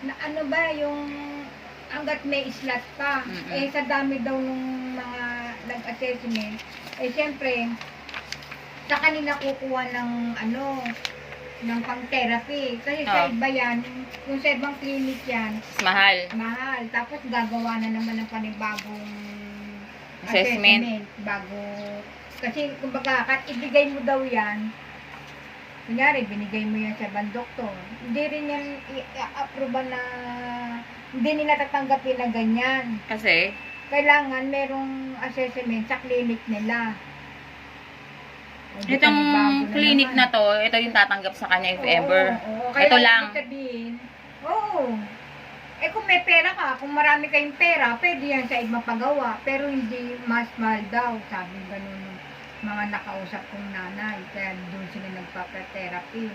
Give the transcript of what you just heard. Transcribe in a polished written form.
na ano ba yung hanggat may slot pa. Eh sa dami daw nung mga nag-assessment, eh siyempre sa kanila kukuha ng ano, ng pang-therapy. Kasi sa iba yan, yung sa ibang clinic yan, Mahal. mahal. Tapos gagawa na naman ng panibagong Assessment. bago. Kasi kumbaga, ibigay mo daw yan, kunyari, binigay mo yan sa ibang doktor, hindi rin yan i-approve na, hindi nila tatanggapin na ganyan. Kasi? Kailangan merong assessment sa clinic nila. Itong clinic na to, ito yung tatanggap sa kanya if ever. Ito lang. Oo. Eh kung may pera ka, kung marami kayong pera, pwede yan sa ibang pagawa. Pero hindi mas mahal daw, sabi ganun ng mga nakausap kong nanay. Kaya doon sila nagpapa-therapy.